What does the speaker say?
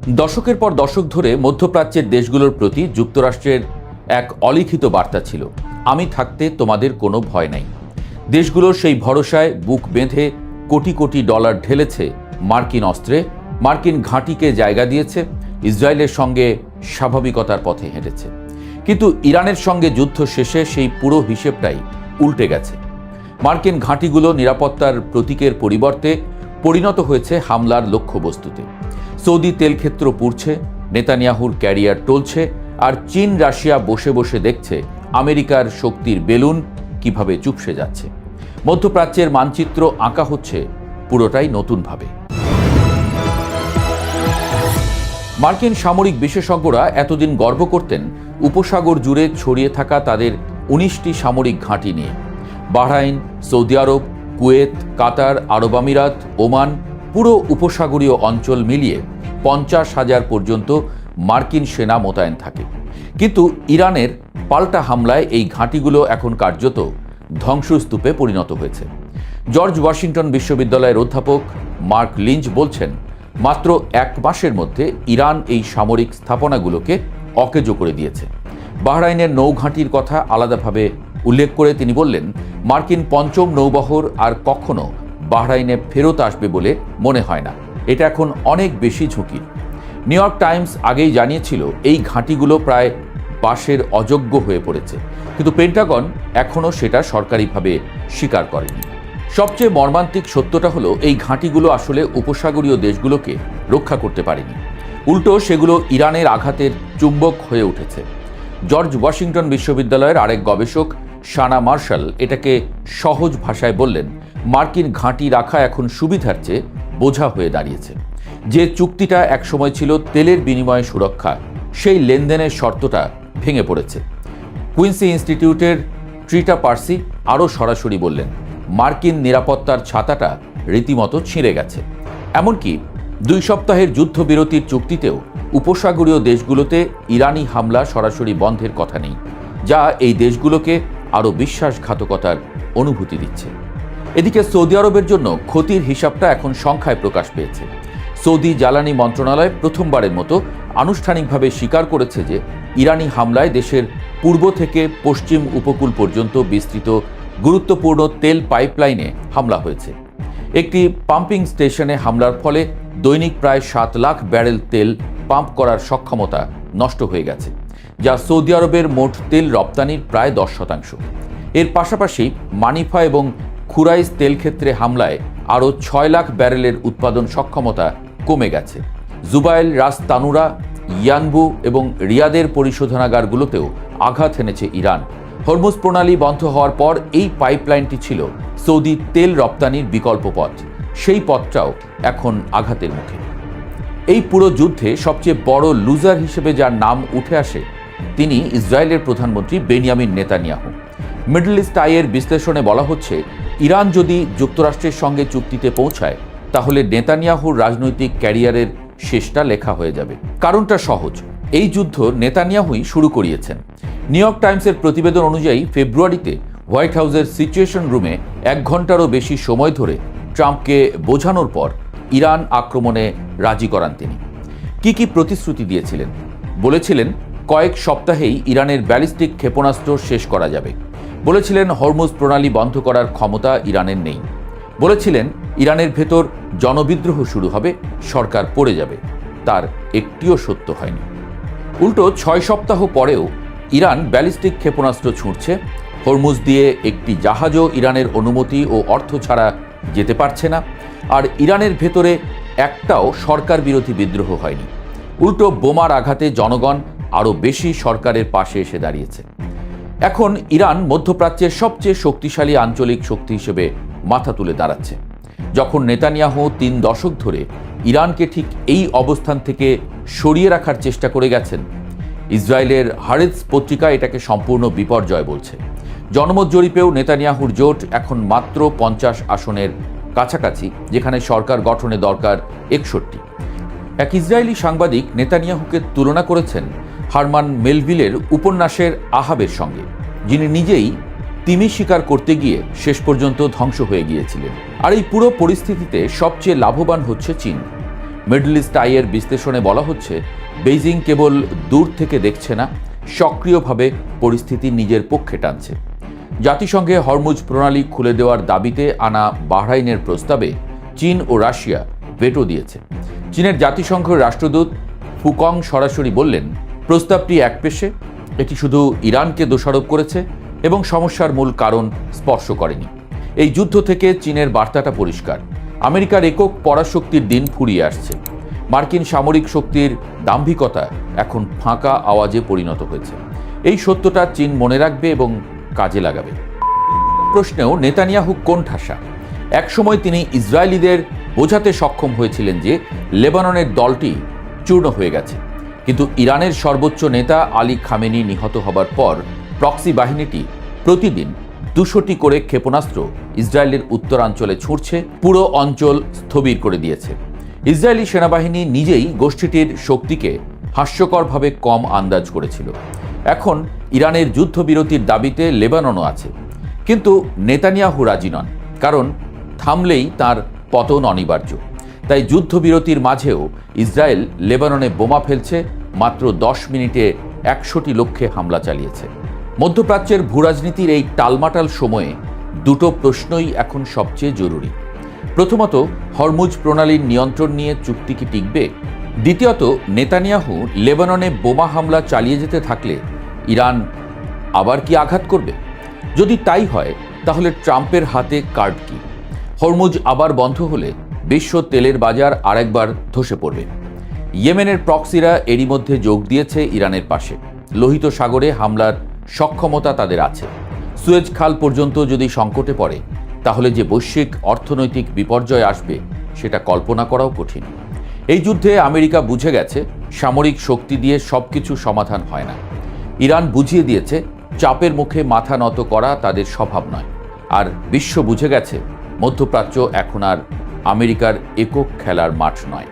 দশকের পর দশক ধরে মধ্যপ্রাচ্যের দেশগুলোর প্রতি যুক্তরাষ্ট্রের এক অলিখিত বার্তা ছিল, আমি থাকতে তোমাদের কোনো ভয় নাই। দেশগুলোর সেই ভরসায় বুক বেঁধে কোটি কোটি ডলার ঢেলেছে মার্কিন অস্ত্রে, মার্কিন ঘাঁটিকে জায়গা দিয়েছে, ইসরায়েলের সঙ্গে স্বাভাবিকতার পথে হেঁটেছে। কিন্তু ইরানের সঙ্গে যুদ্ধ শেষে সেই পুরো হিসেবটাই উল্টে গেছে। মার্কিন ঘাঁটিগুলো নিরাপত্তার প্রতীকের পরিবর্তে পরিণত হয়েছে হামলার লক্ষ্যবস্তুতে। সৌদি তেলক্ষেত্র পুড়ছে, নেতানিয়াহুর ক্যারিয়ার টলছে, আর চীন রাশিয়া বসে বসে দেখছে আমেরিকার শক্তির বেলুন কিভাবে চুপসে যাচ্ছে। মধ্যপ্রাচ্যের মানচিত্র আঁকা হচ্ছে পুরোটাই নতুনভাবে। মার্কিন সামরিক বিশেষজ্ঞরা এতদিন গর্ব করতেন উপসাগর জুড়ে ছড়িয়ে থাকা তাদের 19টি সামরিক ঘাঁটি নিয়ে। বাহরাইন, সৌদি আরব, কুয়েত, কাতার, আরব আমিরাত, ওমান, পুরো উপসাগরীয় অঞ্চল মিলিয়ে 50,000 পর্যন্ত মার্কিন সেনা মোতায়েন থাকে। কিন্তু ইরানের পাল্টা হামলায় এই ঘাঁটিগুলো এখন কার্যত ধ্বংসস্তূপে পরিণত হয়েছে। জর্জ ওয়াশিংটন বিশ্ববিদ্যালয়ের অধ্যাপক মার্ক লিঞ্চ বলছেন, মাত্র 1 মাসের মধ্যে ইরান এই সামরিক স্থাপনাগুলোকে অকেজো করে দিয়েছে। বাহরাইনের নৌঘাঁটির কথা আলাদাভাবে উল্লেখ করে তিনি বললেন, মার্কিন 5ম নৌবহর আর কখনো বাহরাইনে ফেরত আসবে বলে মনে হয় না। এটা এখন অনেক বেশি ঝুঁকির। নিউ ইয়র্ক টাইমস আগেই জানিয়েছিল এই ঘাঁটিগুলো প্রায় বাসের অযোগ্য হয়ে পড়েছে, কিন্তু পেন্টাগন এখনও সেটা সরকারিভাবে স্বীকার করেনি। সবচেয়ে মর্মান্তিক সত্যটা হলো এই ঘাঁটিগুলো আসলে উপসাগরীয় দেশগুলোকে রক্ষা করতে পারেনি, উল্টো সেগুলো ইরানের আঘাতের চুম্বক হয়ে উঠেছে। জর্জ ওয়াশিংটন বিশ্ববিদ্যালয়ের আরেক গবেষক শানা মার্শাল এটাকে সহজ ভাষায় বললেন, মার্কিন ঘাঁটি রাখা এখন সুবিধার চেয়ে বোঝা হয়ে দাঁড়িয়েছে। যে চুক্তিটা একসময় ছিল তেলের বিনিময়ে সুরক্ষা, সেই লেনদেনের শর্তটা ভেঙে পড়েছে। কুইন্সি ইনস্টিটিউটের ট্রিটা পার্সি আরও সরাসরি বললেন, মার্কিন নিরাপত্তার ছাতাটা রীতিমতো ছিঁড়ে গেছে। এমনকি 2 সপ্তাহের যুদ্ধবিরতির চুক্তিতেও উপসাগরীয় দেশগুলোতে ইরানি হামলা সরাসরি বন্ধের কথা নেই, যা এই দেশগুলোকে আরও বিশ্বাসঘাতকতার অনুভূতি দিচ্ছে। এদিকে সৌদি আরবের জন্য ক্ষতির হিসাবটা এখন সংখ্যায় প্রকাশ পেয়েছে। সৌদি জ্বালানি মন্ত্রণালয় প্রথমবারের মতো আনুষ্ঠানিকভাবে স্বীকার করেছে যে ইরানি হামলায় দেশের পূর্ব থেকে পশ্চিম উপকূল পর্যন্ত বিস্তৃত গুরুত্বপূর্ণ তেল পাইপলাইনে হামলা হয়েছে। একটি পাম্পিং স্টেশনে হামলার ফলে দৈনিক প্রায় 7 লাখ ব্যারেল তেল পাম্প করার সক্ষমতা নষ্ট হয়ে গেছে, যা সৌদি আরবের মোট তেল রপ্তানির প্রায় 10%। এর পাশাপাশি মানিফা এবং খুরাইস তেল ক্ষেত্রে হামলায় আরও 6 লাখ ব্যারেলের উৎপাদন সক্ষমতা কমে গেছে। জুবাইল, রাস তানুরা, ইয়ানবু এবং রিয়াদের পরিশোধনাগারগুলোতেও আঘাত এনেছে ইরান। হরমুজ প্রণালী বন্ধ হওয়ার পর এই পাইপলাইনটি ছিল সৌদি তেল রপ্তানির বিকল্প পথ, সেই পথটাও এখন আঘাতের মুখে। এই পুরো যুদ্ধে সবচেয়ে বড় লুজার হিসেবে যার নাম উঠে আসে, তিনি ইসরায়েলের প্রধানমন্ত্রী বেনিয়ামিন নেতানিয়াহু। মিডল ইস্ট আইয়ের বিশ্লেষণে বলা হচ্ছে, ইরান যদি যুক্তরাষ্ট্রের সঙ্গে চুক্তিতে পৌঁছায়, তাহলে নেতানিয়াহুর রাজনৈতিক ক্যারিয়ারের শেষটা লেখা হয়ে যাবে। কারণটা সহজ, এই যুদ্ধ নেতানিয়াহুই শুরু করিয়েছেন। নিউ ইয়র্ক টাইমসের প্রতিবেদন অনুযায়ী ফেব্রুয়ারিতে হোয়াইট হাউসের সিচুয়েশন রুমে 1 ঘন্টারও বেশি সময় ধরে ট্রাম্পকে বোঝানোর পর ইরান আক্রমণে রাজি করান তিনি। কি প্রতিশ্রুতি দিয়েছিলেন? বলেছিলেন কয়েক সপ্তাহেই ইরানের ব্যালিস্টিক ক্ষেপণাস্ত্র শেষ করা যাবে। বলেছিলেন হরমুজ প্রণালী বন্ধ করার ক্ষমতা ইরানের নেই। বলেছিলেন ইরানের ভেতর জনবিদ্রোহ শুরু হবে, সরকার পড়ে যাবে। তার একটিও সত্য হয়নি। উল্টো 6 সপ্তাহ পরেও ইরান ব্যালিস্টিক ক্ষেপণাস্ত্র ছুঁড়ছে। হরমুজ দিয়ে একটি জাহাজও ইরানের অনুমতি ও অর্থ ছাড়া যেতে পারছে না। আর ইরানের ভেতরে একটাও সরকার বিরোধী বিদ্রোহ হয়নি। উল্টো বোমার আঘাতে জনগণ আরও বেশি সরকারের পাশে এসে দাঁড়িয়েছে। এখন ইরান মধ্যপ্রাচ্যের সবচেয়ে শক্তিশালী আঞ্চলিক শক্তি হিসেবে মাথা তুলে দাঁড়াচ্ছে। যখন নেতানিয়াহু 3 দশক ধরে ইরানকে ঠিক এই অবস্থান থেকে সরিয়ে রাখার চেষ্টা করে গেছেন, ইসরায়েলের হারেটস পত্রিকা এটাকে সম্পূর্ণ বিপর্যয় বলছে। জনমত জরিপেও নেতানিয়াহুর জোট এখন মাত্র 50 আসনের কাছাকাছি, যেখানে সরকার গঠনে দরকার 61। এক ইসরায়েলি সাংবাদিক নেতানিয়াহুকে তুলনা করেছেন হারমান মেলভিলের উপন্যাসের আহাবের সঙ্গে, যিনি নিজেই তিমি শিকার করতে গিয়ে শেষ পর্যন্ত ধ্বংস হয়ে গিয়েছিলেন। আর এই পুরো পরিস্থিতিতে সবচেয়ে লাভবান হচ্ছে চীন। মিডল ইস্ট আইয়ের বিশ্লেষণে বলা হচ্ছে, বেইজিং কেবল দূর থেকে দেখছে না, সক্রিয়ভাবে পরিস্থিতি নিজের পক্ষে টানছে। জাতিসংঘে হরমুজ প্রণালী খুলে দেওয়ার দাবিতে আনা বাহরাইনের প্রস্তাবে চীন ও রাশিয়া ভেটো দিয়েছে। চীনের জাতিসংঘের রাষ্ট্রদূত ফুকং সরাসরি বললেন, প্রস্তাবটি একপেশে, এটি শুধু ইরানকে দোষারোপ করেছে এবং সমস্যার মূল কারণ স্পর্শ করেনি। এই যুদ্ধ থেকে চীনের বার্তাটা পরিষ্কার, আমেরিকার একক পরাশক্তির দিন ফুরিয়ে আসছে। মার্কিন সামরিক শক্তির দাম্ভিকতা এখন ফাঁকা আওয়াজে পরিণত হয়েছে। এই সত্যটা চীন মনে রাখবে এবং কাজে লাগাবে। প্রশ্নেও নেতানিয়াহু কোণঠাসা। একসময় তিনি ইসরায়েলিদের বোঝাতে সক্ষম হয়েছিলেন যে লেবাননের দলটি চূর্ণ হয়ে গেছে, কিন্তু ইরানের সর্বোচ্চ নেতা আলী খামেনি নিহত হবার পর প্রক্সি বাহিনীটি প্রতিদিন 200টি করে ক্ষেপণাস্ত্র ইসরায়েলের উত্তরাঞ্চলে ছুঁড়ছে, পুরো অঞ্চল স্থবির করে দিয়েছে। ইসরায়েলি সেনাবাহিনী নিজেই গোষ্ঠীটির শক্তিকে হাস্যকরভাবে কম আন্দাজ করেছিল। এখন ইরানের যুদ্ধবিরতির দাবিতে লেবাননও আছে, কিন্তু নেতানিয়াহু রাজি নন, কারণ থামলেই তার পতন অনিবার্য। তাই যুদ্ধবিরতির মাঝেও ইসরায়েল লেবাননে বোমা ফেলছে, মাত্র 10 মিনিটে 100টি লক্ষ্যে হামলা চালিয়েছে। মধ্যপ্রাচ্যের ভূরাজনীতির এই টালমাটাল সময়ে দুটো প্রশ্নই এখন সবচেয়ে জরুরি। প্রথমত, হরমুজ প্রণালীর নিয়ন্ত্রণ নিয়ে চুক্তি কি টিকবে? দ্বিতীয়ত, নেতানিয়াহু লেবাননে বোমা হামলা চালিয়ে যেতে থাকলে ইরান আবার কি আঘাত করবে? যদি তাই হয়, তাহলে ট্রাম্পের হাতে কার্ড কি? হরমুজ আবার বন্ধ হলে বিশ্ব তেলের বাজার আরেকবার ধসে পড়বে। ইয়েমেনের প্রক্সিরা এরই মধ্যে যোগ দিয়েছে ইরানের পাশে। লোহিত সাগরে হামলার সক্ষমতা তাদের আছে। সুয়েজ খাল পর্যন্ত যদি সংকটে পড়ে, তাহলে যে বৈশ্বিক অর্থনৈতিক বিপর্যয় আসবে সেটা কল্পনা করাও কঠিন। এই যুদ্ধে আমেরিকা বুঝে গেছে সামরিক শক্তি দিয়ে সবকিছু সমাধান হয় না। ইরান বুঝিয়ে দিয়েছে চাপের মুখে মাথা নত করা তাদের স্বভাব নয়। আর বিশ্ব বুঝে গেছে মধ্যপ্রাচ্য এখন আর আমেরিকার একক খেলার মাঠ নয়।